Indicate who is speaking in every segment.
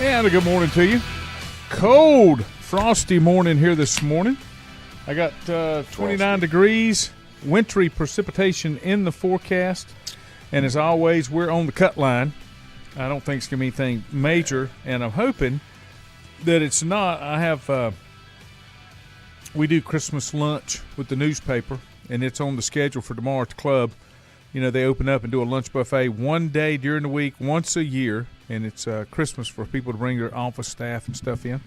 Speaker 1: And a good morning to you. Cold, frosty morning here this morning. I got 29 degrees, wintry precipitation in the forecast. And as always, we're on the cut line. I don't think it's going to be anything major, and I'm hoping that it's not. I have we do Christmas lunch with the newspaper, and it's on the schedule for tomorrow at the club. You know, they open up and do a lunch buffet one day during the week, once a year, and it's Christmas for people to bring their office staff and stuff in.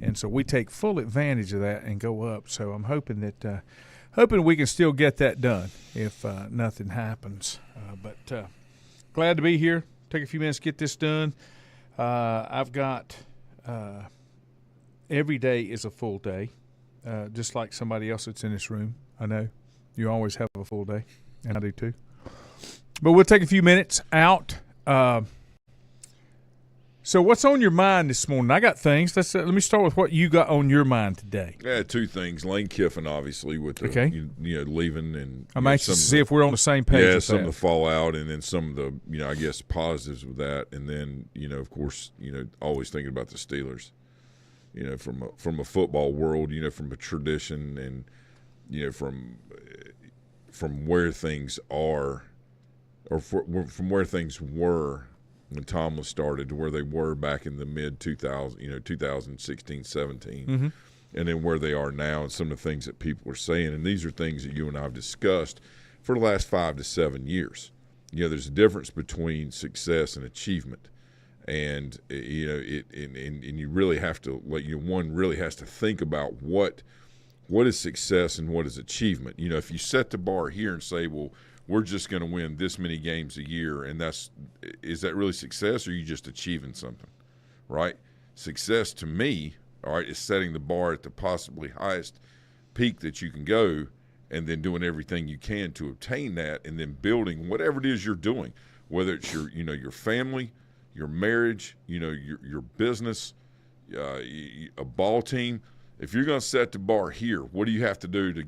Speaker 1: And so we take full advantage of that and go up. So I'm hoping that hoping we can still get that done if nothing happens. But glad to be here. Take a few minutes to get this done. I've got every day is a full day, just like somebody else that's in this room. I know you always have a full day, and I do too. But we'll take a few minutes out. So what's on your mind this morning? I got things. Let me start with what you got on your mind today.
Speaker 2: Yeah, two things. Lane Kiffin, obviously, with the, leaving. And
Speaker 1: I'm anxious to see if we're on the same page.
Speaker 2: Yeah, some of the fallout, and then some of the, I guess, positives with that. And then, of course, always thinking about the Steelers, from a football world, from a tradition and, from where things are, or from where things were when Tomlin started to where they were back in the mid-2000, 2016, 17,
Speaker 1: mm-hmm.
Speaker 2: and then where they are now and some of the things that people are saying. And these are things that you and I have discussed for the last 5 to 7 years. There's a difference between success and achievement. And, and you really have to, one really has to think about what is success and what is achievement. If you set the bar here and say, well, we're just going to win this many games a year, and is that really success, or are you just achieving something, right? Success to me, all right, is setting the bar at the possibly highest peak that you can go, and then doing everything you can to obtain that, and then building whatever it is you're doing, whether it's your family, your marriage, your business, a ball team. If you're going to set the bar here, what do you have to do to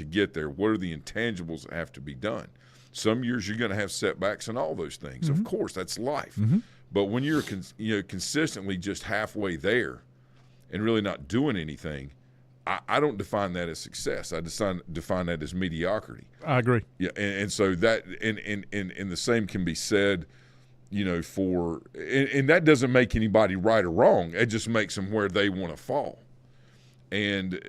Speaker 2: get there? What are the intangibles that have to be done? Some years you're going to have setbacks and all those things.
Speaker 1: Mm-hmm.
Speaker 2: Of course, that's life.
Speaker 1: Mm-hmm.
Speaker 2: But when you're consistently just halfway there and really not doing anything, I don't define that as success. I define that as mediocrity.
Speaker 1: I agree.
Speaker 2: Yeah, and so that and the same can be said, for and that doesn't make anybody right or wrong. It just makes them where they want to fall. And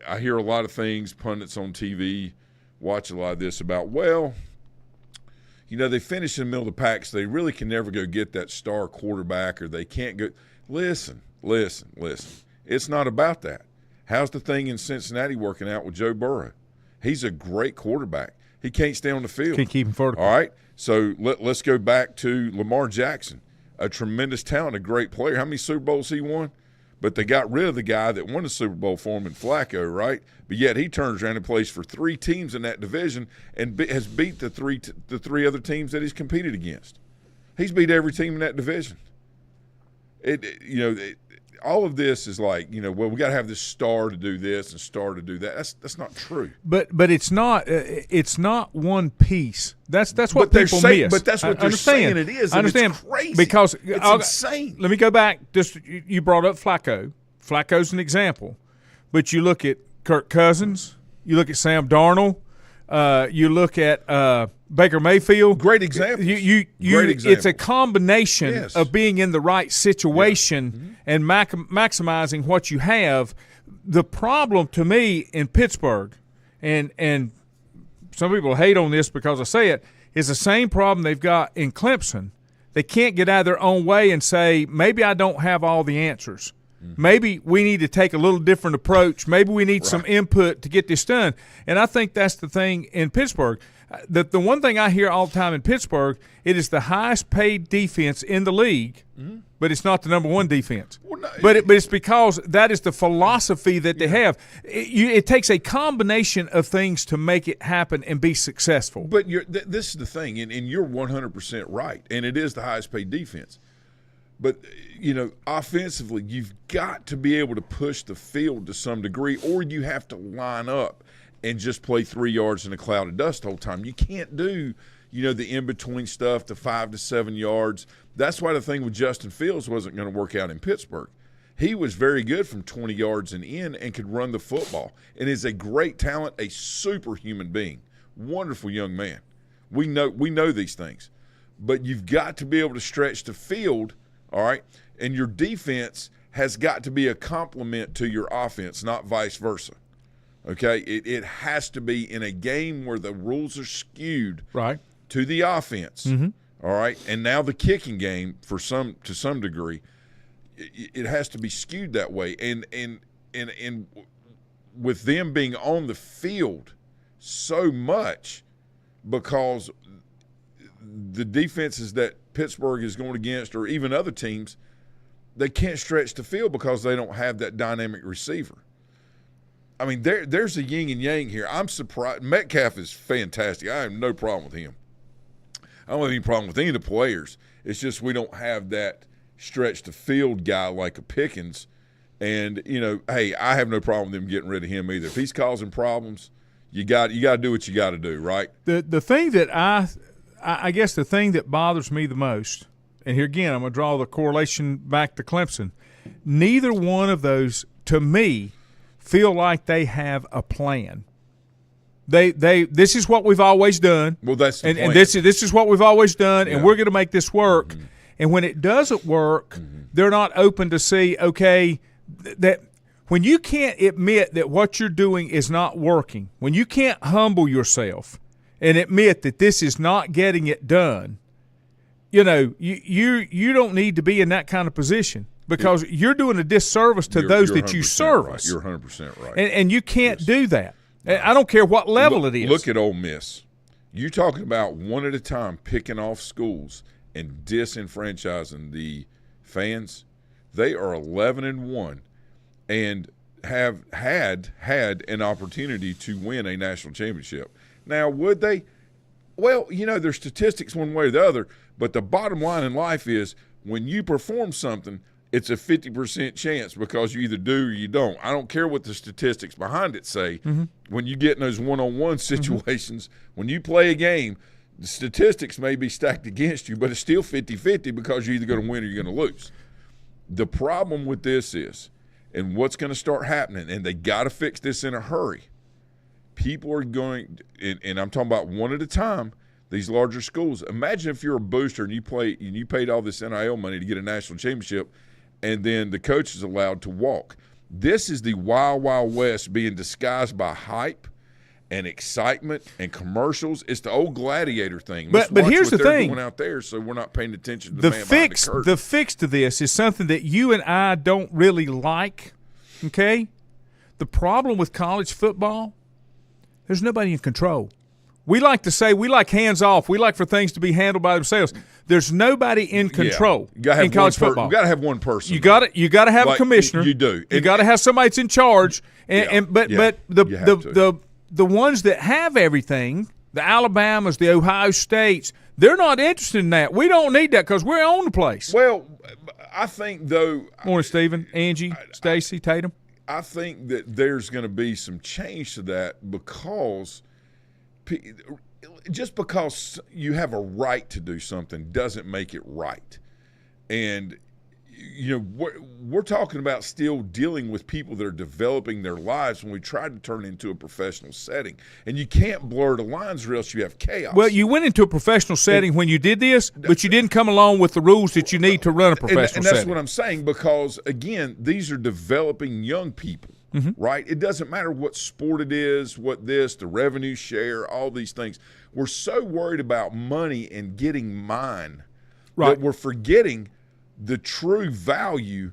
Speaker 2: I hear a lot of things, pundits on TV watch a lot of this about, they finish in the middle of the pack, so they really can never go get that star quarterback, or they can't go. Listen. It's not about that. How's the thing in Cincinnati working out with Joe Burrow? He's a great quarterback. He can't stay on the field.
Speaker 1: Can't keep him vertical.
Speaker 2: All right, so let's go back to Lamar Jackson, a tremendous talent, a great player. How many Super Bowls he won? But they got rid of the guy that won the Super Bowl for him in Flacco, right? But yet he turns around and plays for 3 teams in that division and has beat the three other teams that he's competed against. He's beat every team in that division. All of this is like, we got to have this star to do this and star to do that. That's not true.
Speaker 1: But it's not one piece. That's what people miss.
Speaker 2: But that's what they're saying it is.
Speaker 1: I understand.
Speaker 2: It's crazy.
Speaker 1: Because
Speaker 2: it's insane.
Speaker 1: Let me go back. You brought up Flacco. Flacco's an example. But you look at Kirk Cousins. You look at Sam Darnold. You look at Baker Mayfield.
Speaker 2: Great example.
Speaker 1: Great example. It's a combination of being in the right situation and maximizing what you have. The problem to me in Pittsburgh, and some people hate on this because I say it, is the same problem they've got in Clemson. They can't get out of their own way and say, maybe I don't have all the answers. Maybe we need to take a little different approach. Maybe we need some input to get this done. And I think that's the thing in Pittsburgh. The one thing I hear all the time in Pittsburgh, it is the highest paid defense in the league, but it's not the number one defense. Well, no, but it's because that is the philosophy that they have. It takes a combination of things to make it happen and be successful.
Speaker 2: But this is the thing, and you're 100% right, and it is the highest paid defense. But, offensively, you've got to be able to push the field to some degree, or you have to line up and just play 3 yards in a cloud of dust the whole time. You can't do the in-between stuff, the 5 to 7 yards. That's why the thing with Justin Fields wasn't going to work out in Pittsburgh. He was very good from 20 yards and in and could run the football and is a great talent, a superhuman being, wonderful young man. We know these things. But you've got to be able to stretch the field, all right, and your defense has got to be a complement to your offense, not vice versa. Okay, it has to be in a game where the rules are skewed
Speaker 1: right
Speaker 2: to the offense. All right, and now the kicking game to some degree, it has to be skewed that way. And with them being on the field so much, because the defenses that Pittsburgh is going against, or even other teams, they can't stretch the field because they don't have that dynamic receiver. I mean, there's a yin and yang here. I'm surprised. Metcalf is fantastic. I have no problem with him. I don't have any problem with any of the players. It's just we don't have that stretch the field guy like a Pickens. And, hey, I have no problem with them getting rid of him either. If he's causing problems, you got to do what you got to do, right?
Speaker 1: The thing that I guess the thing that bothers me the most, and here again I'm going to draw the correlation back to Clemson, neither one of those, to me, feel like they have a plan. This is what we've always done.
Speaker 2: Well, that's the plan.
Speaker 1: And this is what we've always done, and we're going to make this work. And when it doesn't work, they're not open to see, okay, that when you can't admit that what you're doing is not working, when you can't humble yourself and admit that this is not getting it done, you don't need to be in that kind of position. Because you're doing a disservice to those that you service.
Speaker 2: Right. You're 100% right.
Speaker 1: And you can't do that. I don't care what level it is.
Speaker 2: Look at Ole Miss. You talking about one at a time picking off schools and disenfranchising the fans. They are 11-1 and have had an opportunity to win a national championship. Now, would they? Well, there's statistics one way or the other, but the bottom line in life is when you perform something, it's a 50% chance because you either do or you don't. I don't care what the statistics behind it say. When you get in those one-on-one situations, when you play a game, the statistics may be stacked against you, but it's still 50-50 because you're either going to win or you're going to lose. The problem with this is, and what's going to start happening, and they got to fix this in a hurry, people are going, and I'm talking about one at a time, these larger schools. Imagine if you're a booster and you paid all this NIL money to get a national championship, and then the coach is allowed to walk. This is the Wild Wild West being disguised by hype and excitement and commercials. It's the old gladiator thing.
Speaker 1: But here's the thing.
Speaker 2: Doing out there, so we're not paying attention to the man behind the curtain.
Speaker 1: The fix to this is something that you and I don't really like, okay? The problem with college football, there's nobody in control. We like to say we like hands off. We like for things to be handled by themselves. There's nobody in control in college football.
Speaker 2: You got to have one person.
Speaker 1: You got to have a commissioner.
Speaker 2: You do.
Speaker 1: You got to have somebody that's in charge. But the ones that have everything, the Alabamas, the Ohio States, they're not interested in that. We don't need that because we're on the place.
Speaker 2: Well, I think though.
Speaker 1: Morning, Stephen, Angie, Stacy, Tatum.
Speaker 2: I think that there's going to be some change to that because. Just because you have a right to do something doesn't make it right. And, we're talking about still dealing with people that are developing their lives when we try to turn into a professional setting. And you can't blur the lines or else you have chaos.
Speaker 1: Well, you went into a professional setting when you did this, but you didn't come along with the rules that you need to run a professional setting.
Speaker 2: And that's what I'm saying because, again, these are developing young people. Right? It doesn't matter what sport it is, the revenue share, all these things. We're so worried about money and getting mine that we're forgetting the true value,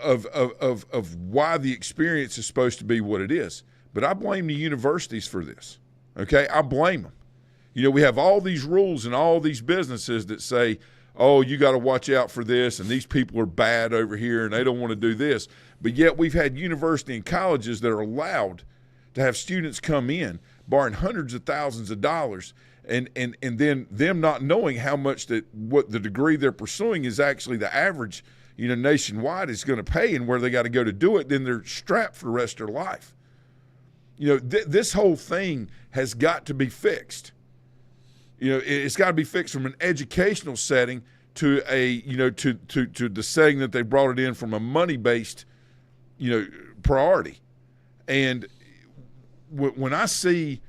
Speaker 2: of why the experience is supposed to be what it is. But I blame the universities for this. Okay? I blame them. We have all these rules and all these businesses that say, oh, you got to watch out for this, and these people are bad over here, and they don't want to do this. But yet we've had university and colleges that are allowed to have students come in, borrowing hundreds of thousands of dollars, and then them not knowing how much what the degree they're pursuing is actually the average, nationwide is going to pay and where they got to go to do it, then they're strapped for the rest of their life. This whole thing has got to be fixed. It's got to be fixed from an educational setting to to the setting that they brought it in from a money-based, priority. And when I see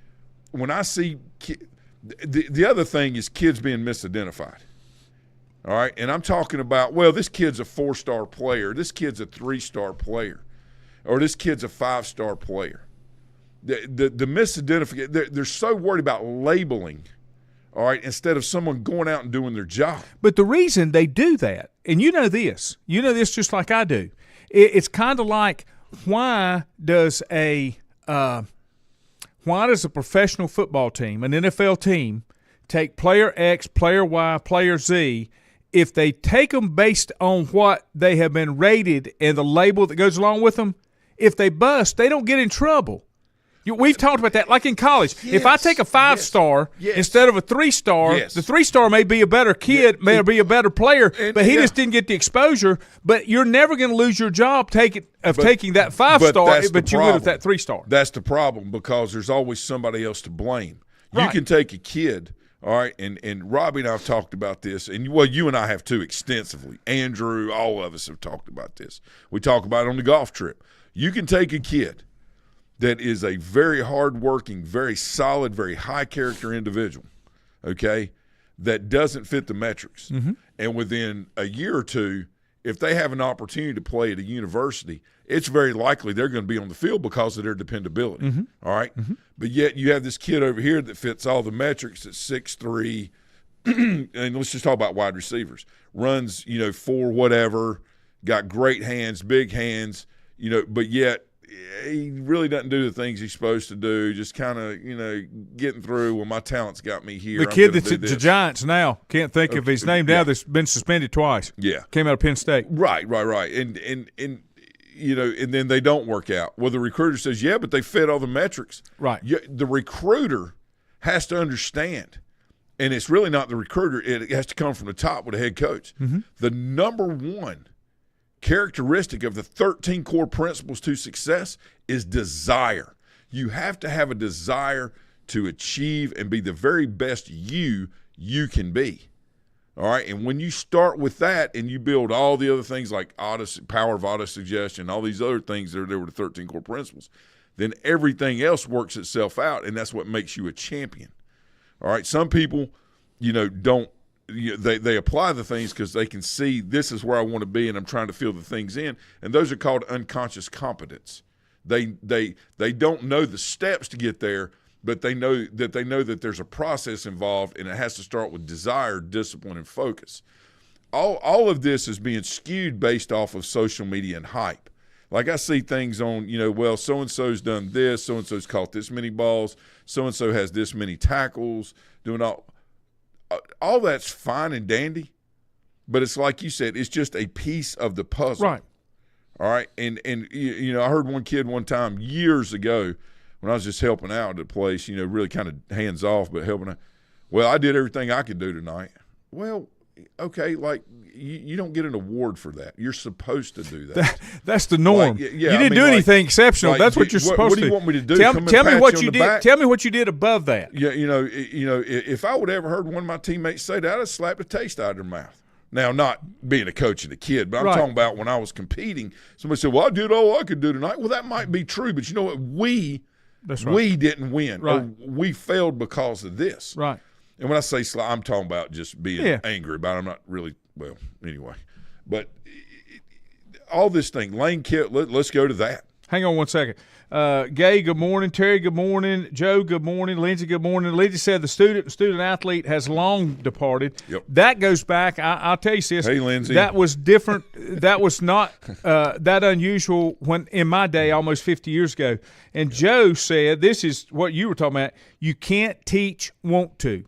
Speaker 2: the other thing is kids being misidentified. All right, and I'm talking about, well, this kid's a 4-star player, this kid's a 3-star player, or this kid's a 5-star player. The misidentification, they're so worried about labeling, all right, instead of someone going out and doing their job.
Speaker 1: But the reason they do that, and you know this just like I do, it's kind of like, why does a professional football team, an NFL team, take player X, player Y, player Z, if they take them based on what they have been rated and the label that goes along with them, if they bust, they don't get in trouble. We've talked about that, like in college. Yes, if I take a 5-star instead of a 3-star, the 3-star may be a better kid, may be a better player, but he just didn't get the exposure. But you're never going to lose your job taking that 5-star, but you would with that 3-star.
Speaker 2: That's the problem, because there's always somebody else to blame. Right. You can take a kid, all right, and Robbie and I have talked about this, and you and I have too, extensively. Andrew, all of us have talked about this. We talk about it on the golf trip. You can take a kid that is a very hardworking, very solid, very high-character individual, okay, that doesn't fit the metrics. Mm-hmm. And within a year or two, if they have an opportunity to play at a university, it's very likely they're going to be on the field because of their dependability, all right? Mm-hmm. But yet you have this kid over here that fits all the metrics at 6'3", and let's just talk about wide receivers. Runs, 4 whatever, got great hands, big hands, but yet he really doesn't do the things he's supposed to do, just kind of, getting through, well, my talent's got me here.
Speaker 1: The kid that's at the Giants now, can't think of his name now, that's been suspended twice.
Speaker 2: Yeah.
Speaker 1: Came out of Penn State.
Speaker 2: Right. And and then they don't work out. Well, the recruiter says, yeah, but they fit all the metrics.
Speaker 1: Right.
Speaker 2: The recruiter has to understand, and it's really not the recruiter. It has to come from the top with the head coach. Mm-hmm. The number one characteristic of the 13 core principles to success is desire. You have to have a desire to achieve and be the very best you can be. All right, and when you start with that and you build all the other things like power of auto-suggestion, all these other things that are there with the 13 core principles, then everything else works itself out, and that's what makes you a champion. All right, some people, don't – they apply the things because they can see this is where I want to be and I'm trying to fill the things in, and those are called unconscious competence. They don't know the steps to get there, but they know that there's a process involved, and it has to start with desire, discipline, and focus. All of this is being skewed based off of social media and hype. Like I see things on, well, so-and-so's done this, so-and-so's caught this many balls, so-and-so has this many tackles, doing all that's fine and dandy, but it's like you said, it's just a piece of the puzzle.
Speaker 1: Right.
Speaker 2: All right. And I heard one kid one time years ago when I was just helping out at a place, really kind of hands off, but helping out. Well, I did everything I could do tonight. Well, okay, like you don't get an award for that. You're supposed to do that.
Speaker 1: That's the norm.
Speaker 2: Like,
Speaker 1: you didn't do anything exceptional. That's what you're supposed to do.
Speaker 2: What do you want me to do?
Speaker 1: Tell me what you did. Tell me what you did above that.
Speaker 2: Yeah, if I would ever heard one of my teammates say that, I'd slap a taste out of their mouth. Now, not being a coach and a kid, but I'm talking about when I was competing. Somebody said, well, I did all I could do tonight. Well, that might be true, but you know what? We didn't win.
Speaker 1: Right.
Speaker 2: Or we failed because of this.
Speaker 1: Right.
Speaker 2: And when I say I'm talking about just being angry about it. I'm not really – well, anyway. But all this thing, Lane Kill, let's go to that.
Speaker 1: Hang on one second. Gay, good morning. Terry, good morning. Joe, good morning. Lindsay, good morning. Lindsay said the student athlete has long departed.
Speaker 2: Yep.
Speaker 1: That goes back. I'll tell you, sis.
Speaker 2: Hey, Lindsay.
Speaker 1: That was different. That was not that unusual when in my day, almost 50 years ago. And Joe said, this is what you were talking about. You can't teach want to.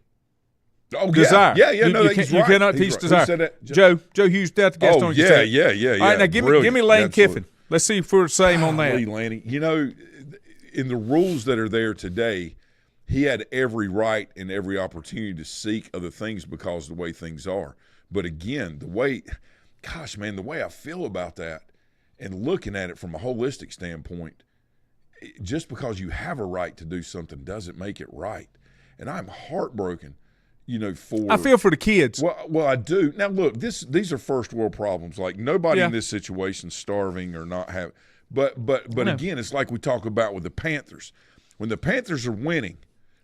Speaker 2: Oh,
Speaker 1: desire.
Speaker 2: Yeah,
Speaker 1: you cannot teach desire.
Speaker 2: Who said that?
Speaker 1: Joe Hughes, that's the guest on your set.
Speaker 2: Yeah.
Speaker 1: All right, now give me Lane Kiffin. Let's see if we're the same on that.
Speaker 2: Lanny, in the rules that are there today, he had every right and every opportunity to seek other things because of the way things are. But again, the way I feel about that and looking at it from a holistic standpoint, just because you have a right to do something doesn't make it right. And I'm heartbroken. for
Speaker 1: I feel for the kids.
Speaker 2: Well, I do. Now, look, these are first world problems. Like nobody
Speaker 1: Yeah.
Speaker 2: in this situation starving or not have. But again, it's like we talk about with the Panthers. When the Panthers are winning,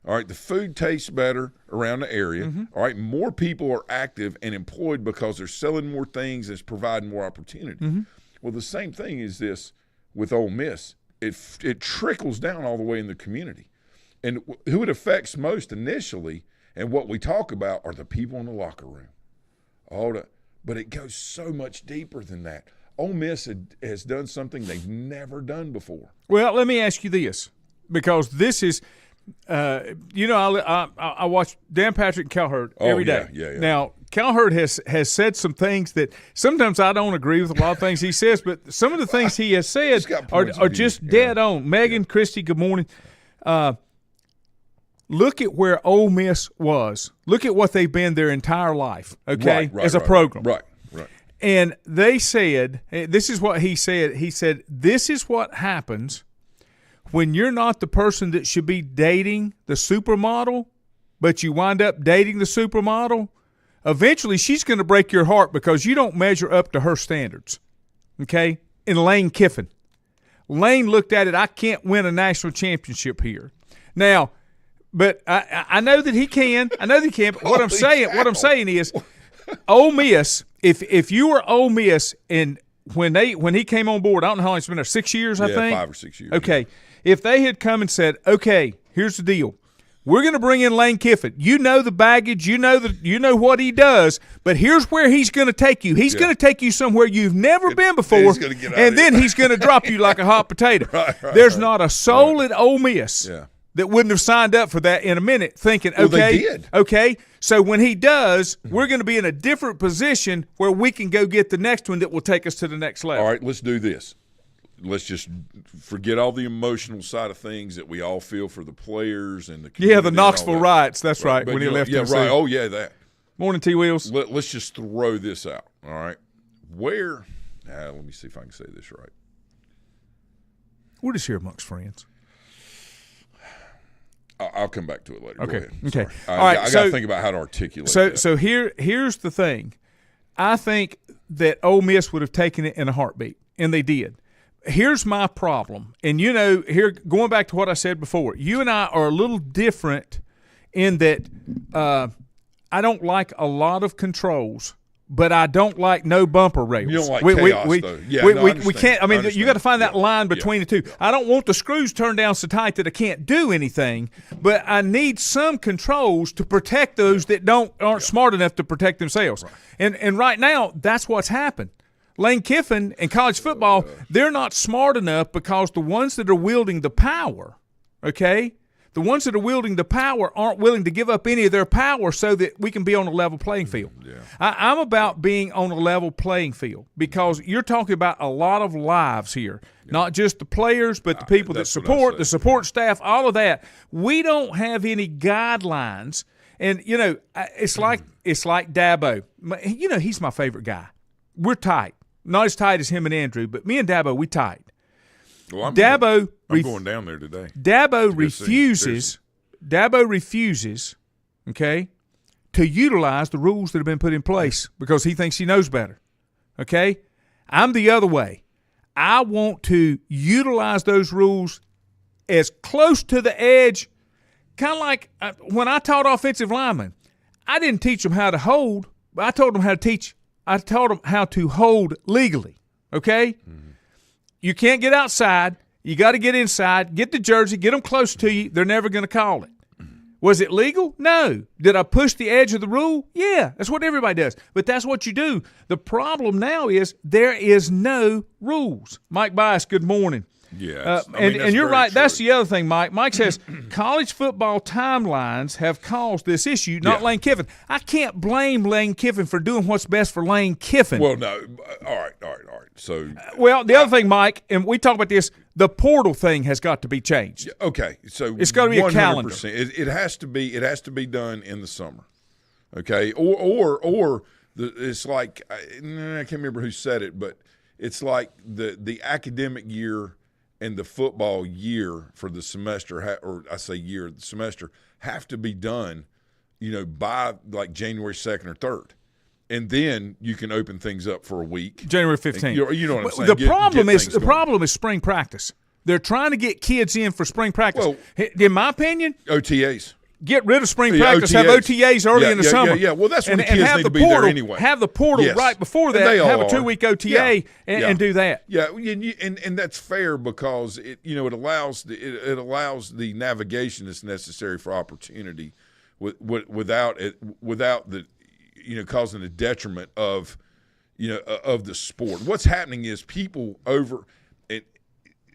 Speaker 2: all right, the food tastes better around the area.
Speaker 1: Mm-hmm.
Speaker 2: All right, more people are active and employed because they're selling more things and it's providing more opportunity.
Speaker 1: Mm-hmm.
Speaker 2: Well, the same thing is this with Ole Miss. It trickles down all the way in the community, and who it affects most initially. And what we talk about are the people in the locker room. But it goes so much deeper than that. Ole Miss has done something they've never done before.
Speaker 1: Well, let me ask you this, because this is, I watch Dan Patrick and Calherd every day.
Speaker 2: Yeah.
Speaker 1: Now, Calherd has said some things that sometimes I don't agree with a lot of things he says, but some of the things he has said are just dead on. Megan, Christy, good morning. Look at where Ole Miss was. Look at what they've been their entire life, okay, as a program.
Speaker 2: Right.
Speaker 1: And they said, this is what he said. He said, this is what happens when you're not the person that should be dating the supermodel, but you wind up dating the supermodel. Eventually, she's going to break your heart because you don't measure up to her standards, okay? And Lane Kiffin. Lane looked at it, I can't win a national championship here. Now, but I know that he can. I know that he can. But what I'm saying is, Ole Miss. If you were Ole Miss and when he came on board, I don't know how long he's been there. 6 years, I think.
Speaker 2: 5 or 6 years.
Speaker 1: Okay, if they had come and said, okay, here's the deal. We're going to bring in Lane Kiffin. You know the baggage. You know what he does. But here's where he's going to take you. He's going to take you somewhere you've never been before, and then he's going to drop you like a hot potato. There's not a soul at Ole Miss.
Speaker 2: Yeah.
Speaker 1: That wouldn't have signed up for that in a minute, thinking, okay,
Speaker 2: they did.
Speaker 1: Okay, so when he does, we're going to be in a different position where we can go get the next one that will take us to the next level.
Speaker 2: All right, let's do this. Let's just forget all the emotional side of things that we all feel for the players and the community.
Speaker 1: Yeah, the Knoxville riots. That's right. When he left.
Speaker 2: Yeah,
Speaker 1: Tennessee.
Speaker 2: right. Oh, yeah, that.
Speaker 1: Morning, T Wheels.
Speaker 2: Let's just throw this out. All right, let me see if I can say this right.
Speaker 1: We're just here amongst friends.
Speaker 2: I'll come back to it later.
Speaker 1: Okay.
Speaker 2: Go ahead.
Speaker 1: Okay.
Speaker 2: Sorry.
Speaker 1: All right.
Speaker 2: I got to think about how to articulate that.
Speaker 1: So here's the thing. I think that Ole Miss would have taken it in a heartbeat, and they did. Here's my problem. And, here going back to what I said before, you and I are a little different in that I don't like a lot of controls, but I don't like no bumper rails.
Speaker 2: You don't like chaos, though. Yeah,
Speaker 1: we can't. I mean, you got to find that line between the two. I don't want the screws turned down so tight that I can't do anything, but I need some controls to protect those that aren't smart enough to protect themselves. Right. And right now, that's what's happened. Lane Kiffin and college football, they're not smart enough because the ones that are wielding the power, okay, the ones that are wielding the power aren't willing to give up any of their power so that we can be on a level playing field.
Speaker 2: Yeah.
Speaker 1: I'm about being on a level playing field because you're talking about a lot of lives here, not just the players, but the people that support, the support staff, all of that. We don't have any guidelines. And, it's like Dabo. He's my favorite guy. We're tight. Not as tight as him and Andrew, but me and Dabo, we tight.
Speaker 2: Well, I'm going down there today.
Speaker 1: Dabo refuses, okay, to utilize the rules that have been put in place because he thinks he knows better, okay? I'm the other way. I want to utilize those rules as close to the edge, kind of like when I taught offensive linemen. I didn't teach them how to hold, but I taught them how to hold legally, okay? Mm-hmm. You can't get outside. You got to get inside, get the jersey, get them close to you. They're never going to call it. Was it legal? No. Did I push the edge of the rule? Yeah, that's what everybody does. But that's what you do. The problem now is there is no rules. Mike Bias, good morning.
Speaker 2: Yeah,
Speaker 1: and you're right.
Speaker 2: True.
Speaker 1: That's the other thing, Mike. Mike says college football timelines have caused this issue, not Lane Kiffin. I can't blame Lane Kiffin for doing what's best for Lane Kiffin.
Speaker 2: Well, no. All right. So,
Speaker 1: the other thing, Mike, and we talk about this, the portal thing has got to be changed.
Speaker 2: Okay, so
Speaker 1: it's got to be 100%. A calendar.
Speaker 2: It has to be. It has to be done in the summer. Okay, or it's like I can't remember who said it, but it's like the academic year and the football year for the semester, the semester have to be done by like January 2nd or 3rd. And then you can open things up for a week.
Speaker 1: January 15th.
Speaker 2: You know what I'm saying?
Speaker 1: The problem is spring practice. They're trying to get kids in for spring practice.
Speaker 2: Well,
Speaker 1: in my opinion,
Speaker 2: OTAs.
Speaker 1: Get rid of spring practice. Have OTAs early in the summer.
Speaker 2: Yeah. Well, that's when the kids need to be there anyway.
Speaker 1: Have the portal right before that. Have a 2-week OTA and do that.
Speaker 2: Yeah, and that's fair because it allows the navigation that's necessary for opportunity, without the causing a detriment of the sport. What's happening is people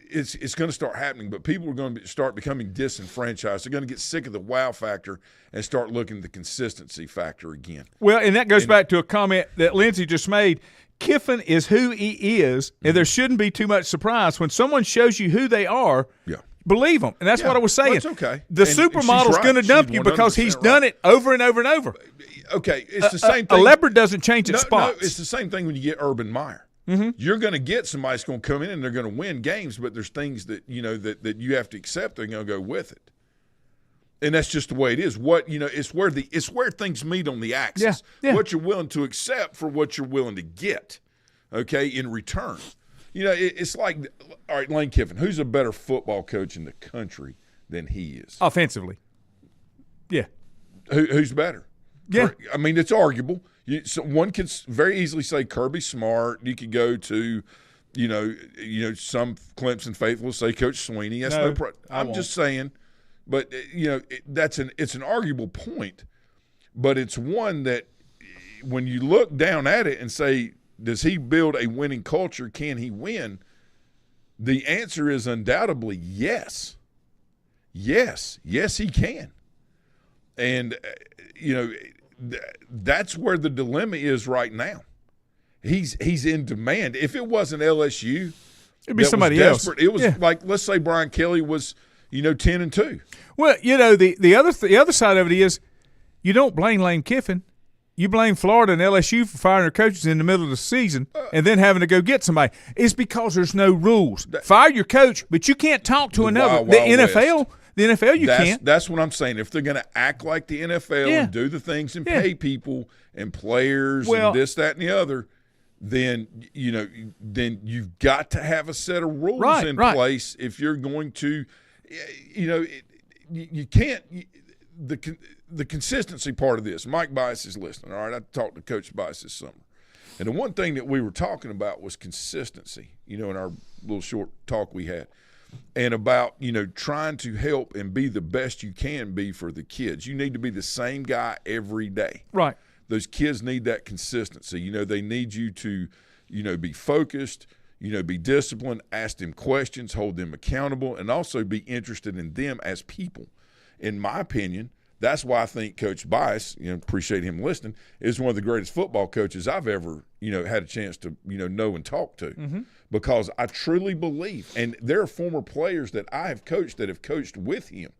Speaker 2: it's going to start happening, but people are going to start becoming disenfranchised. They're going to get sick of the wow factor and start looking at the consistency factor again.
Speaker 1: Well, and that goes back to a comment that Lindsey just made. Kiffin is who he is, and there shouldn't be too much surprise. When someone shows you who they are, believe them. And that's what I was saying.
Speaker 2: Well, that's okay.
Speaker 1: The supermodel's going to dump you because he's done it over and over and over.
Speaker 2: Okay, it's the same thing.
Speaker 1: A leopard doesn't change its spots.
Speaker 2: No, it's the same thing when you get Urban Meyer.
Speaker 1: Mm-hmm.
Speaker 2: You're going to get somebody that's going to come in and they're going to win games, but there's things that that you have to accept. They're going to go with it, and that's just the way it is. It's where things meet on the axis.
Speaker 1: Yeah.
Speaker 2: What you're willing to accept for what you're willing to get, okay, in return. It's like, all right, Lane Kiffin, who's a better football coach in the country than he is
Speaker 1: offensively? Yeah,
Speaker 2: who's better?
Speaker 1: Yeah,
Speaker 2: I mean it's arguable. So one could very easily say Kirby Smart. You could go to, some Clemson faithful say Coach Sweeney. That's no problem. I'm just saying, but it's an arguable point, but it's one that when you look down at it and say, does he build a winning culture? Can he win? The answer is undoubtedly yes. Yes, he can, and that's where the dilemma is right now. He's in demand. If it wasn't LSU,
Speaker 1: it'd be somebody else.
Speaker 2: It was like, let's say Brian Kelly was, 10-2.
Speaker 1: Well, the other side of it is you don't blame Lane Kiffin. You blame Florida and LSU for firing their coaches in the middle of the season and then having to go get somebody. It's because there's no rules. Fire your coach, but you can't talk to another.
Speaker 2: Wild
Speaker 1: the NFL.
Speaker 2: West.
Speaker 1: The NFL, you can't.
Speaker 2: That's what I'm saying. If they're going to act like the NFL and do the things and pay people and players and this, that, and the other, then you've got to have a set of rules in place. If you're going to, you can't. The consistency part of this. Mike Bias is listening. All right, I talked to Coach Bias this summer, and the one thing that we were talking about was consistency. In our little short talk we had. And about, trying to help and be the best you can be for the kids. You need to be the same guy every day.
Speaker 1: Right.
Speaker 2: Those kids need that consistency. They need you to, be focused, be disciplined, ask them questions, hold them accountable, and also be interested in them as people. In my opinion, that's why I think Coach Bias, appreciate him listening, is one of the greatest football coaches I've ever, had a chance to, know and talk to. Mm-hmm. Because I truly believe, and there are former players that I have coached that have coached with him,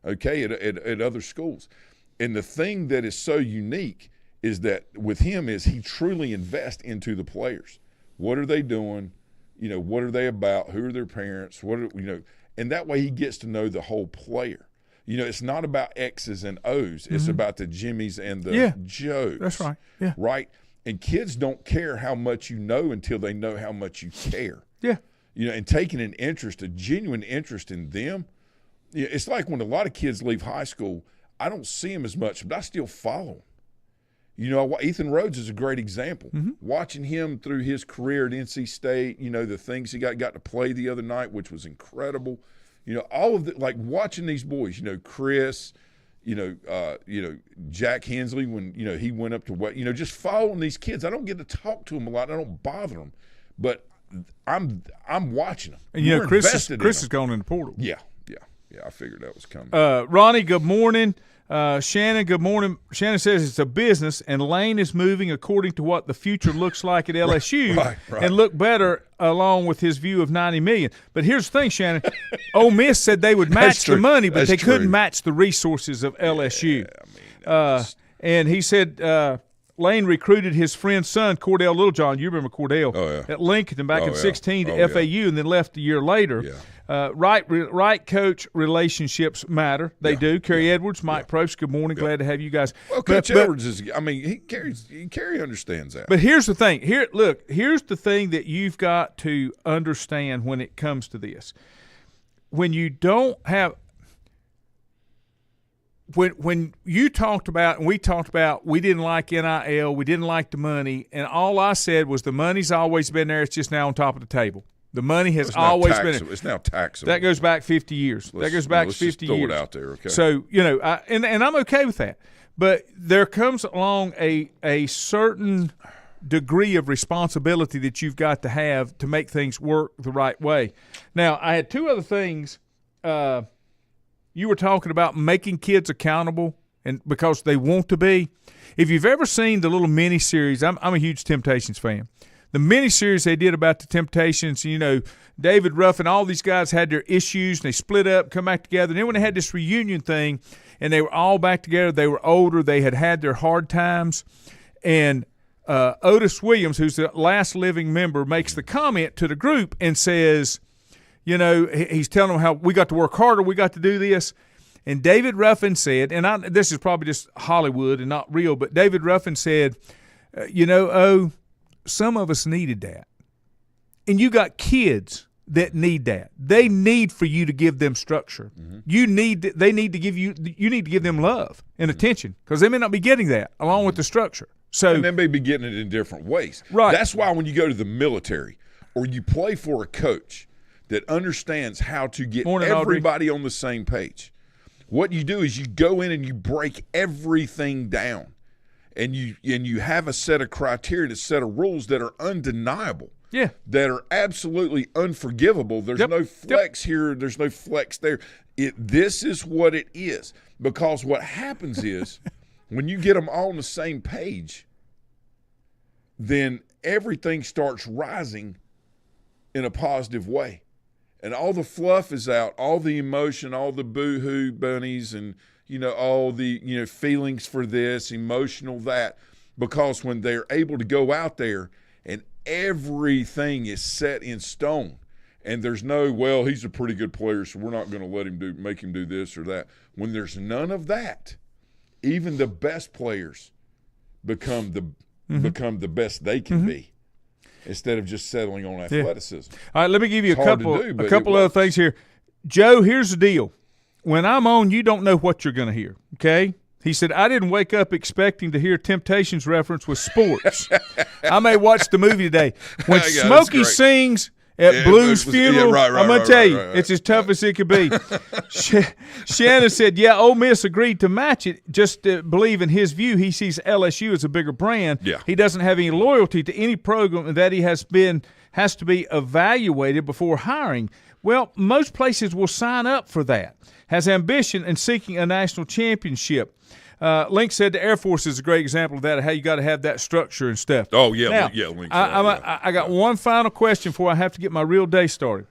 Speaker 2: okay, at other schools. And the thing that is so unique is that with him is he truly invests into the players. What are they doing? What are they about? Who are their parents? And that way he gets to know the whole player. It's not about X's and O's. It's about the Jimmies and the Joes.
Speaker 1: That's right. Yeah.
Speaker 2: Right? And kids don't care how much you know until they know how much you care.
Speaker 1: Yeah.
Speaker 2: And taking an interest, a genuine interest in them. It's like when a lot of kids leave high school, I don't see them as much, but I still follow them. Ethan Rhodes is a great example. Mm-hmm. Watching him through his career at NC State, the things he got to play the other night, which was incredible. All of the, like watching these boys, Chris, Jack Hensley when, he went up to what, just following these kids. I don't get to talk to them a lot. I don't bother them, but I'm watching them.
Speaker 1: And, Chris has gone in the portal.
Speaker 2: Yeah. I figured that was coming.
Speaker 1: Ronnie, good morning. Shannon, good morning. Shannon says it's a business, and Lane is moving according to what the future looks like at LSU
Speaker 2: right.
Speaker 1: and look better along with his view of $90 million. But here's the thing, Shannon. Ole Miss said they would match the money, but they couldn't match the resources of LSU. And he said Lane recruited his friend's son, Cordell Littlejohn. You remember Cordell?
Speaker 2: Oh, yeah.
Speaker 1: At Lincoln back in 16 to FAU and then left a year later.
Speaker 2: Yeah.
Speaker 1: Right coach relationships matter. They do. Kerry Edwards, Mike Probst, good morning. Glad to have you guys.
Speaker 2: Well, Coach Edwards is – I mean, Kerry understands that.
Speaker 1: But here's the thing. Here's the thing that you've got to understand when it comes to this. When you don't have – when you talked about and we talked about we didn't like NIL, we didn't like the money, and all I said was the money's always been there. It's just now on top of the table. The money has always been there.
Speaker 2: It's now taxable.
Speaker 1: That goes back 50 years. That goes back 50
Speaker 2: just throw
Speaker 1: years.
Speaker 2: It out there, okay?
Speaker 1: So, and I'm okay with that. But there comes along a certain degree of responsibility that you've got to have to make things work the right way. Now, I had two other things. You were talking about making kids accountable and because they want to be. If you've ever seen the little mini-series, I'm a huge Temptations fan. The mini-series they did about the Temptations, David Ruffin, all these guys had their issues, and they split up, come back together. And then when they had this reunion thing, and they were all back together, they were older, they had their hard times. And Otis Williams, who's the last living member, makes the comment to the group and says – he's telling them how we got to work harder, we got to do this. And David Ruffin said, and this is probably just Hollywood and not real, but David Ruffin said, some of us needed that. And you got kids that need that. They need for you to give them structure. Mm-hmm. You need to give them love and attention because they may not be getting that along with the structure. So,
Speaker 2: and they may be getting it in different ways.
Speaker 1: Right.
Speaker 2: That's why when you go to the military or you play for a coach that understands how to get everybody on the same page. What you do is you go in and you break everything down, and you have a set of criteria, a set of rules that are undeniable, that are absolutely unforgivable. There's no flex here, there's no flex there. This is what it is, because what happens is when you get them all on the same page, then everything starts rising in a positive way. And all the fluff is out, all the emotion, all the boo-hoo bunnies and, all the, feelings for this, emotional that, because when they're able to go out there and everything is set in stone and there's no, well, he's a pretty good player, so we're not going to let him make him do this or that. When there's none of that, even the best players become the best they can be. Instead of just settling on athleticism.
Speaker 1: All right, let me give you a couple other things here. Joe, here's the deal. When I'm on, you don't know what you're going to hear, okay? He said, I didn't wake up expecting to hear Temptations reference with sports. I may watch the movie today. When Smokey sings at Blue's funeral, I'm going to tell you, it's as tough as it could be. Shannon said, Ole Miss agreed to match it. Just to believe in his view, he sees LSU as a bigger brand. Yeah. He doesn't have any loyalty to any program that he has to be evaluated before hiring. Well, most places will sign up for that. Has ambition in seeking a national championship. Link said the Air Force is a great example of that, of how you got to have that structure and stuff.
Speaker 2: Oh, yeah.
Speaker 1: Now,
Speaker 2: Link
Speaker 1: I got one final question before I have to get my real day started.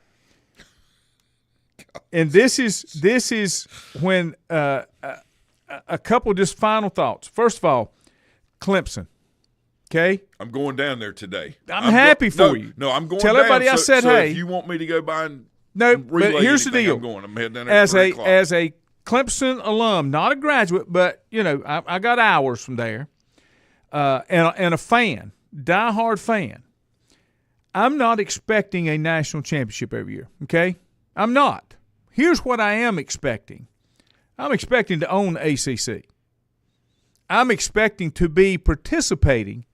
Speaker 1: And this is when a couple just final thoughts. First of all, Clemson, okay?
Speaker 2: I'm going down there today.
Speaker 1: I'm happy for you.
Speaker 2: No, I'm going
Speaker 1: Tell
Speaker 2: down.
Speaker 1: everybody I said, hey.
Speaker 2: If you want me to go by and
Speaker 1: but here's the deal.
Speaker 2: I'm heading down there at 3 o'clock.
Speaker 1: As a Clemson alum, not a graduate, but, I got hours from there, and a fan, diehard fan, I'm not expecting a national championship every year, okay? I'm not. Here's what I am expecting. I'm expecting to own the ACC. I'm expecting to be participating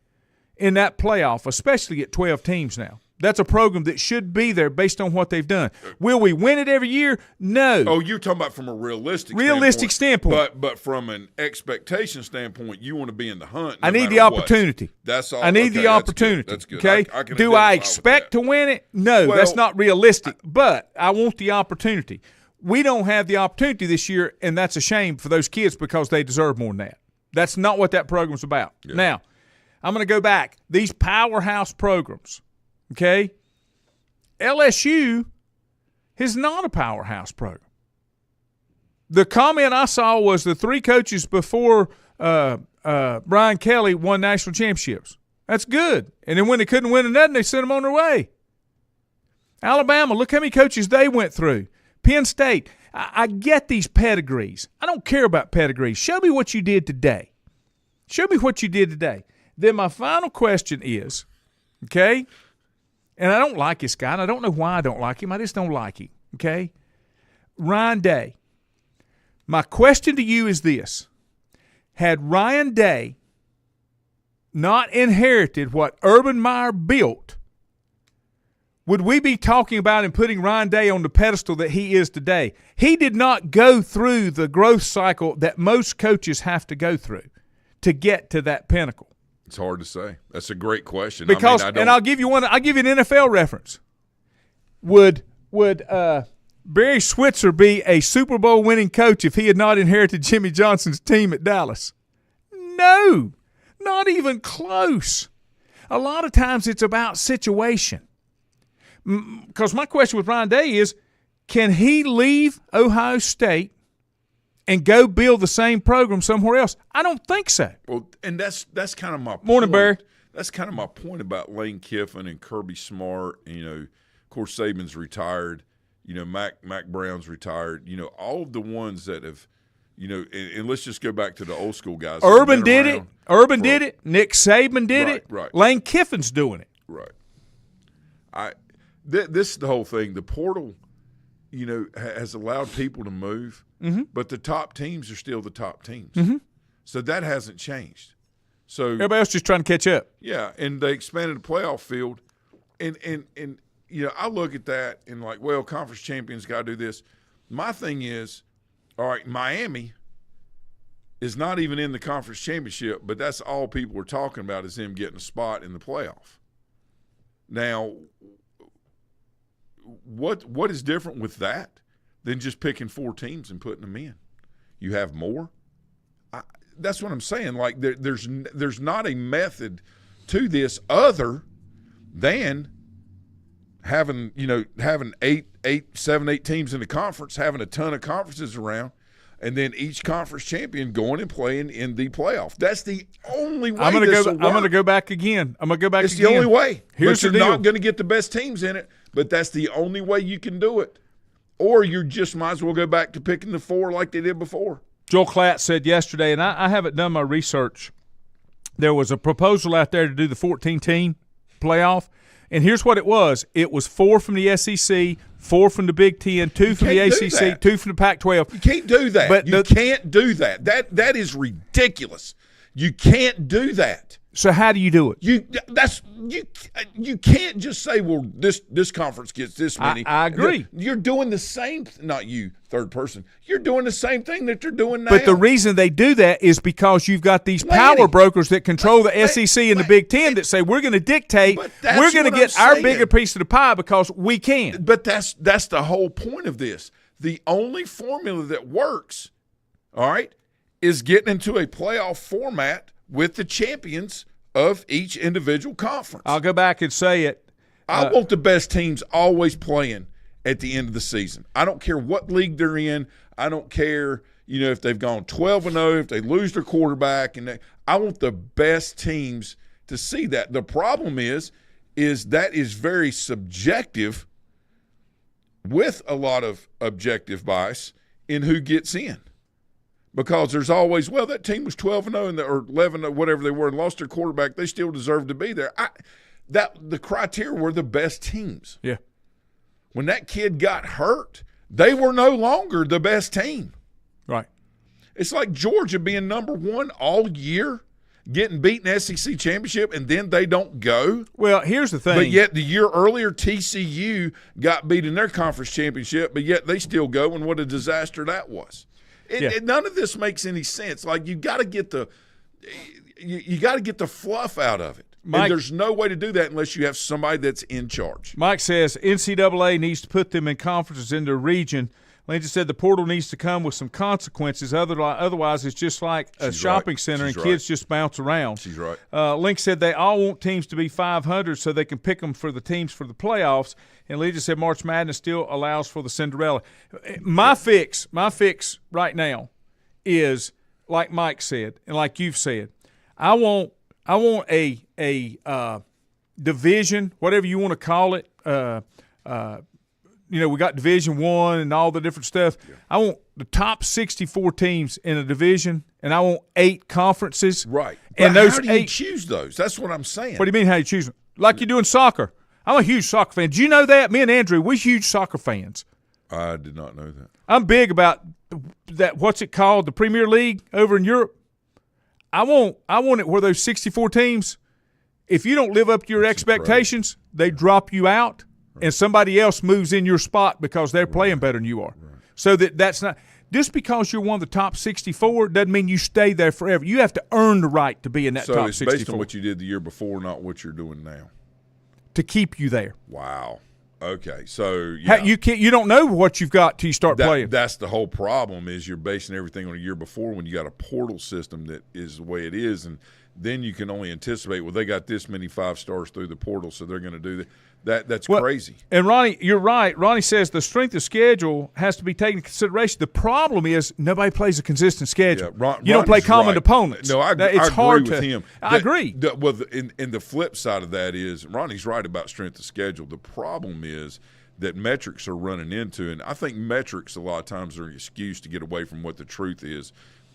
Speaker 1: in that playoff, especially at 12 teams now. That's a program that should be there based on what they've done. Will we win it every year? No.
Speaker 2: Oh, you're talking about from a realistic
Speaker 1: standpoint.
Speaker 2: But from an expectation standpoint, you want to be in the hunt.
Speaker 1: I need the opportunity.
Speaker 2: That's all.
Speaker 1: I need the opportunity.
Speaker 2: That's good.
Speaker 1: Okay. Do I expect to win it? No, that's not realistic. But I want the opportunity. We don't have the opportunity this year, and that's a shame for those kids because they deserve more than that. That's not what that program's about. Yeah. Now, I'm going to go back. These powerhouse programs. Okay, LSU is not a powerhouse program. The comment I saw was the 3 coaches before Brian Kelly won national championships. That's good. And then when they couldn't win another, they sent them on their way. Alabama, look how many coaches they went through. Penn State. I get these pedigrees. I don't care about pedigrees. Show me what you did today. Show me what you did today. Then my final question is, okay, and I don't like this guy, and I don't know why I don't like him. I just don't like him, okay? Ryan Day. My question to you is this. Had Ryan Day not inherited what Urban Meyer built, would we be talking about and putting Ryan Day on the pedestal that he is today? He did not go through the growth cycle that most coaches have to go through to get to that pinnacle.
Speaker 2: It's hard to say. That's a great question.
Speaker 1: Because, and I'll give you one. I'll give you an NFL reference. Would Barry Switzer be a Super Bowl winning coach if he had not inherited Jimmy Johnson's team at Dallas? No, not even close. A lot of times it's about situation. Because my question with Ryan Day is, can he leave Ohio State and go build the same program somewhere else? I don't think so.
Speaker 2: Well, and that's kind of my
Speaker 1: Morning,
Speaker 2: point.
Speaker 1: Barry.
Speaker 2: That's kind of my point about Lane Kiffin and Kirby Smart. Of course, Saban's retired. Mac Brown's retired. All of the ones that have, and let's just go back to the old school guys.
Speaker 1: Urban did it. Urban did it. Nick Saban did it.
Speaker 2: Right.
Speaker 1: Lane Kiffin's doing it.
Speaker 2: Right. This is the whole thing. The portal, has allowed people to move, but the top teams are still the top teams. Mm-hmm. So that hasn't changed. So
Speaker 1: everybody else just trying to catch up.
Speaker 2: Yeah, and they expanded the playoff field, and I look at that and like, well, conference champions got to do this. My thing is, all right, Miami is not even in the conference championship, but that's all people are talking about is them getting a spot in the playoff. Now, what is different with that than just picking 4 teams and putting them in? You have more. That's what I'm saying. Like there's not a method to this other than having 7, 8 teams in the conference, having a ton of conferences around, and then each conference champion going and playing in the playoff. That's the only way. I'm going
Speaker 1: to go back again. It's
Speaker 2: the only way.
Speaker 1: Here's
Speaker 2: but
Speaker 1: the
Speaker 2: you're
Speaker 1: deal.
Speaker 2: not going to get the best teams in it, but that's the only way you can do it. Or you just might as well go back to picking the 4 like they did before.
Speaker 1: Joel Klatt said yesterday, and I haven't done my research, there was a proposal out there to do the 14-team playoff, and here's what it was. It was 4 from the SEC, 4 from the Big Ten, 2 from the ACC, 2 from the Pac-12.
Speaker 2: You can't do that.
Speaker 1: But
Speaker 2: you can't do that. That is ridiculous. You can't do that.
Speaker 1: So how do you do it?
Speaker 2: You can't just say, well, this conference gets this many.
Speaker 1: I agree.
Speaker 2: You're doing the same. Not you, third person. You're doing the same thing that you're doing now.
Speaker 1: But the reason they do that is because you've got these power brokers that control the SEC and the Big Ten that say we're going to dictate, we're going to get our bigger piece of the pie because we can.
Speaker 2: But that's the whole point of this. The only formula that works, all right, is getting into a playoff format with the champions of each individual conference.
Speaker 1: I'll go back and say it.
Speaker 2: I want the best teams always playing at the end of the season. I don't care what league they're in. I don't care, if they've gone 12-0, if they lose their quarterback. I want the best teams to see that. The problem is that is very subjective with a lot of objective bias in who gets in. Because there's always, well, that team was 12-0 or 11-0, whatever they were, and lost their quarterback. They still deserve to be there. The criteria were the best teams.
Speaker 1: Yeah.
Speaker 2: When that kid got hurt, they were no longer the best team.
Speaker 1: Right.
Speaker 2: It's like Georgia being number 1 all year, getting beaten SEC championship, and then they don't go.
Speaker 1: Well, here's the thing.
Speaker 2: But yet the year earlier, TCU got beat in their conference championship, but yet they still go, and what a disaster that was. None of this makes any sense. Like you got to get the fluff out of it. Mike, and there's no way to do that unless you have somebody that's in charge.
Speaker 1: Mike says NCAA needs to put them in conferences in their region. Lane just said the portal needs to come with some consequences. Otherwise, it's just like a shopping center and kids just bounce around.
Speaker 2: She's right.
Speaker 1: Link said they all want teams to be 500 so they can pick them for the teams for the playoffs. And Lee just said March Madness still allows for the Cinderella. My fix right now is, like Mike said and like you've said, I want a division, whatever you want to call it, we got Division I and all the different stuff. Yeah. I want the top 64 teams in a division, and I want 8 conferences.
Speaker 2: Right.
Speaker 1: And
Speaker 2: but
Speaker 1: those
Speaker 2: how do you choose those? That's what I'm saying.
Speaker 1: What do you mean how you choose them? Like you do in soccer. I'm a huge soccer fan. Do you know that? Me and Andrew, we're huge soccer fans.
Speaker 2: I did not know that.
Speaker 1: I'm big about that. What's it called? The Premier League over in Europe. I want it where those 64 teams, if you don't live up to your expectations, they drop you out, and somebody else moves in your spot because they're playing better than you are. Right. So that's not – just because you're one of the top 64 doesn't mean you stay there forever. You have to earn the right to be in that top 64. So
Speaker 2: it's based on what you did the year before, not what you're doing now.
Speaker 1: To keep you there.
Speaker 2: Wow. Okay, so yeah.
Speaker 1: You don't know what you've got till you start playing.
Speaker 2: That's the whole problem is you're basing everything on a year before when you got a portal system that is the way it is, and then you can only anticipate, well, they got this many 5 stars through the portal, so they're going to do that. That's crazy.
Speaker 1: And Ronnie, you're right. Ronnie says the strength of schedule has to be taken into consideration. The problem is nobody plays a consistent schedule. Yeah, you don't play common opponents.
Speaker 2: No, I agree with him.
Speaker 1: I agree.
Speaker 2: And the flip side of that is Ronnie's right about strength of schedule. The problem is that metrics are running into, and I think metrics a lot of times are an excuse to get away from what the truth is.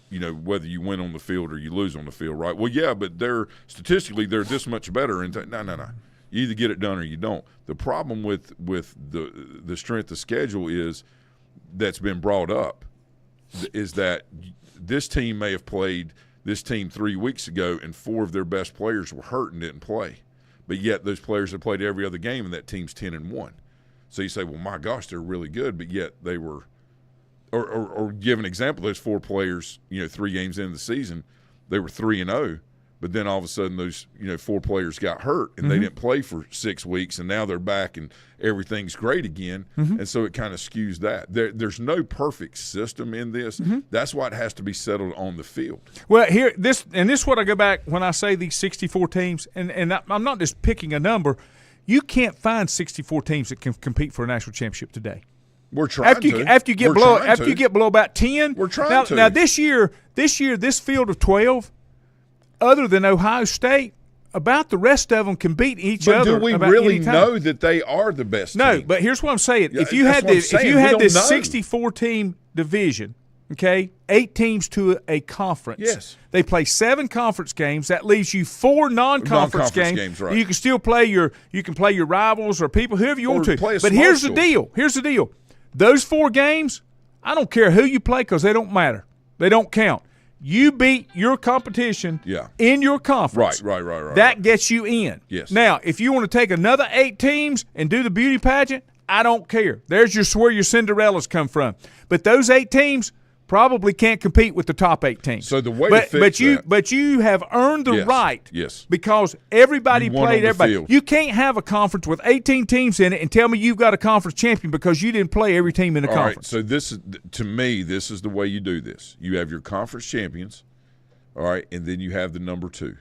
Speaker 2: Whether you win on the field or you lose on the field, right? Well, yeah, but statistically they're this much better. And no. You either get it done or you don't. The problem with the strength of schedule is that's been brought up is that this team may have played this team 3 weeks ago and 4 of their best players were hurt and didn't play. But yet those players have played every other game and that team's 10-1. So you say, well, my gosh, they're really good, but yet they were or give an example, those 4 players, 3 games into the season, they were 3-0. But then all of a sudden those 4 players got hurt and they didn't play for 6 weeks, and now they're back and everything's great again. And so it kind of skews that. There's no perfect system in this. That's why it has to be settled on the field.
Speaker 1: Well, this is what I go back when I say these 64 teams, and I'm not just picking a number. You can't find 64 teams that can compete for a national championship today.
Speaker 2: We're trying
Speaker 1: after you get below about 10.
Speaker 2: We're trying to.
Speaker 1: Now this year, this field of 12. Other than Ohio State, about the rest of them can beat each other.
Speaker 2: But do we really know that they are the best team?
Speaker 1: No, but here's what I'm saying. If you had this 64-team division, okay, 8 teams to a conference.
Speaker 2: Yes.
Speaker 1: They play 7 conference games. That leaves you 4 non-conference games.
Speaker 2: Right.
Speaker 1: You can still play your rivals or people, whoever you want to. But here's the deal. Those 4 games, I don't care who you play because they don't matter. They don't count. You beat your competition in your conference.
Speaker 2: Right.
Speaker 1: That gets you in.
Speaker 2: Yes.
Speaker 1: Now, if you want to take another 8 teams and do the beauty pageant, I don't care. There's where your Cinderellas come from. But those 8 teams probably can't compete with the top 8 teams.
Speaker 2: So the way to fix that.
Speaker 1: But you have earned the right.
Speaker 2: Yes.
Speaker 1: Because everybody played everybody.
Speaker 2: Field.
Speaker 1: You can't have a conference with 18 teams in it and tell me you've got a conference champion because you didn't play every team in the conference.
Speaker 2: All right, so this is the way you do this. You have your conference champions, all right, and then you have the number 2.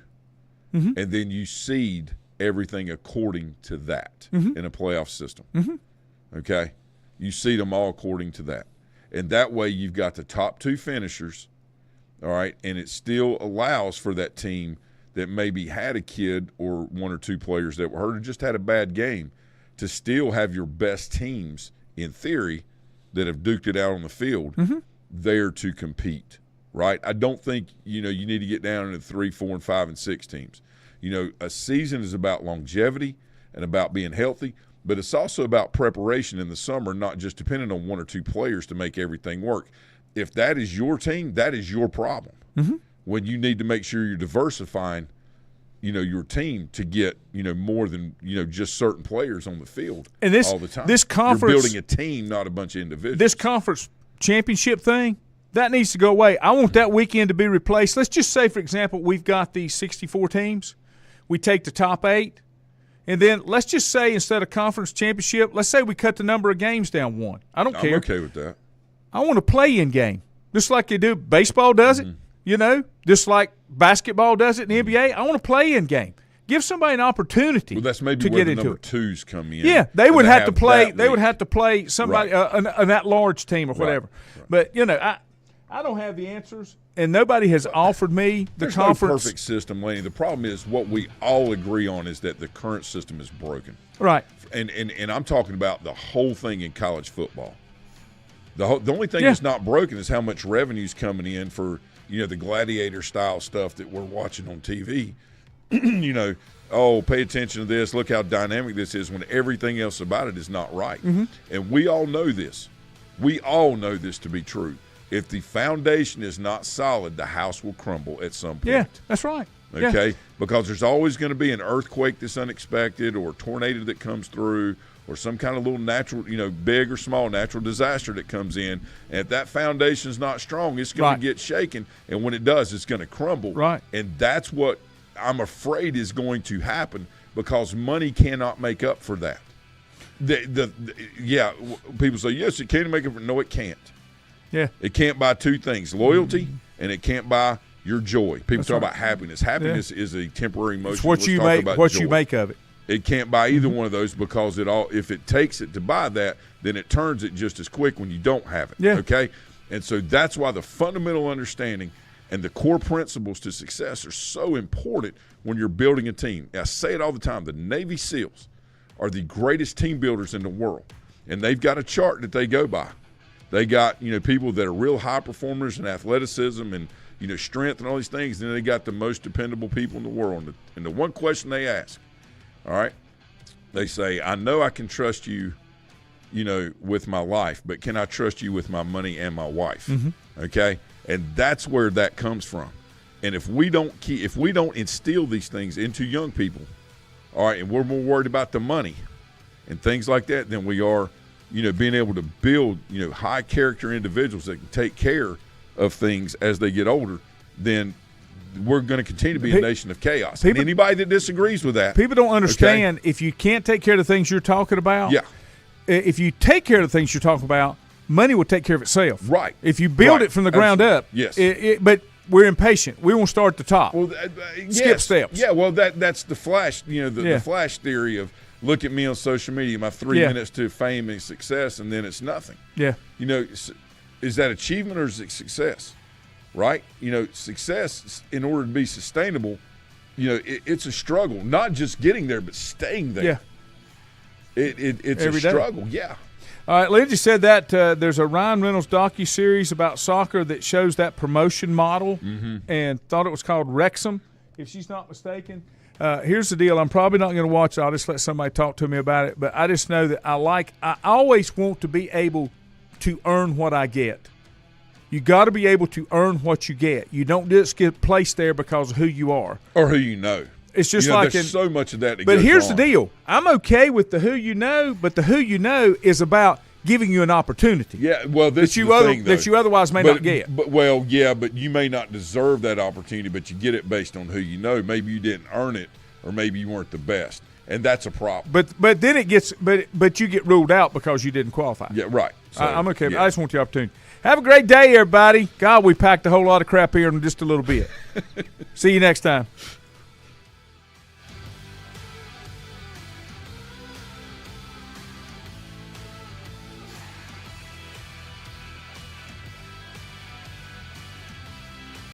Speaker 2: And then you seed everything according to that in a playoff system. Okay? You seed them all according to that. And that way you've got the top 2 finishers, all right, and it still allows for that team that maybe had a kid or 1 or 2 players that were hurt or just had a bad game to still have your best teams, in theory, that have duked it out on the field there to compete, right? I don't think, you need to get down into 3, 4, and 5, and 6 teams. A season is about longevity and about being healthy. But it's also about preparation in the summer, not just depending on 1 or 2 players to make everything work. If that is your team, that is your problem. When you need to make sure you're diversifying, your team to get, more than, just certain players on the field all the time.
Speaker 1: This conference,
Speaker 2: you're building a team, not a bunch of individuals.
Speaker 1: This conference championship thing, that needs to go away. I want that weekend to be replaced. Let's just say, for example, we've got these 64 teams. We take the top 8. And then let's just say instead of conference championship, let's say we cut the number of games down 1. I don't care.
Speaker 2: I'm okay with that.
Speaker 1: I want a play-in game, just like they do. Baseball does it, just like basketball does it in the NBA. I want a play-in game. Give somebody an opportunity.
Speaker 2: Well, that's maybe
Speaker 1: to
Speaker 2: where
Speaker 1: get
Speaker 2: the
Speaker 1: into
Speaker 2: number
Speaker 1: it.
Speaker 2: 2s come in.
Speaker 1: Yeah, they would have to play. They would have to play somebody, an at-large team or whatever. Right. But I don't have the answers, and nobody has offered me the conference.
Speaker 2: There's no perfect system, Laney. The problem is what we all agree on is that the current system is broken.
Speaker 1: Right.
Speaker 2: and I'm talking about the whole thing in college football. The only thing that's not broken is how much revenue's coming in for, the gladiator style stuff that we're watching on TV. Pay attention to this. Look how dynamic this is when everything else about it is not right.
Speaker 1: Mm-hmm.
Speaker 2: And we all know this. We all know this to be true. If the foundation is not solid, the house will crumble at some point.
Speaker 1: Yeah, that's right.
Speaker 2: Okay?
Speaker 1: Yeah.
Speaker 2: Because there's always going to be an earthquake that's unexpected, or a tornado that comes through, or some kind of little natural, big or small natural disaster that comes in. And if that foundation is not strong, it's going to get shaken. And when it does, it's going to crumble.
Speaker 1: Right.
Speaker 2: And that's what I'm afraid is going to happen, because money cannot make up for that. People say, yes, it can make up for it. No, it can't.
Speaker 1: Yeah.
Speaker 2: It can't buy two things, loyalty, and it can't buy your joy. People talk about happiness. Happiness is a temporary emotion.
Speaker 1: It's what you make of it.
Speaker 2: It can't buy either one of those, because if it takes it to buy that, then it turns it just as quick when you don't have it.
Speaker 1: Yeah.
Speaker 2: Okay? And so that's why the fundamental understanding and the core principles to success are so important when you're building a team. I say it all the time. The Navy SEALs are the greatest team builders in the world, and they've got a chart that they go by. They got, people that are real high performers in athleticism and, strength and all these things, and then they got the most dependable people in the world. And the one question they ask, all right, they say, I know I can trust you, with my life, but can I trust you with my money and my wife?
Speaker 1: Mm-hmm.
Speaker 2: Okay? And that's where that comes from. And if we don't instill these things into young people, all right, and we're more worried about the money and things like that than we are, being able to build, high character individuals that can take care of things as they get older, then we're going to continue to be a nation of chaos. And anybody that disagrees with that.
Speaker 1: People don't understand, if you can't take care of the things you're talking about.
Speaker 2: Yeah.
Speaker 1: If you take care of the things you're talking about, money will take care of itself.
Speaker 2: Right.
Speaker 1: If you build it from the ground up.
Speaker 2: Yes.
Speaker 1: But we're impatient. We won't start at the top.
Speaker 2: Well,
Speaker 1: skip steps.
Speaker 2: Yeah. Well, that's the flash. The flash theory of look at me on social media, my 3 minutes to fame and success, and then it's nothing.
Speaker 1: Yeah.
Speaker 2: Is that achievement or is it success? Right? Success, in order to be sustainable, it's a struggle. Not just getting there, but staying there.
Speaker 1: Yeah.
Speaker 2: It's
Speaker 1: Every
Speaker 2: a
Speaker 1: day.
Speaker 2: struggle. Yeah.
Speaker 1: All right, Lindsay said that there's a Ryan Reynolds docuseries about soccer that shows that promotion model, and thought it was called Wrexham, if she's not mistaken. Here's the deal. I'm probably not going to watch it. I'll just let somebody talk to me about it. But I just know that I always want to be able to earn what I get. You got to be able to earn what you get. You don't just get placed there because of who you are.
Speaker 2: Or who you know.
Speaker 1: It's just
Speaker 2: there's so much of that
Speaker 1: But here's the deal. I'm okay with the who you know, but the who you know is about giving you an opportunity.
Speaker 2: Yeah, well, this
Speaker 1: that you otherwise may not get.
Speaker 2: But you may not deserve that opportunity, but you get it based on who you know. Maybe you didn't earn it, or maybe you weren't the best, and that's a problem.
Speaker 1: But then it gets but you get ruled out because you didn't qualify.
Speaker 2: Yeah, right. So,
Speaker 1: I'm okay. Yeah. I just want the opportunity. Have a great day, everybody. God, we packed a whole lot of crap here in just a little bit. See you next time.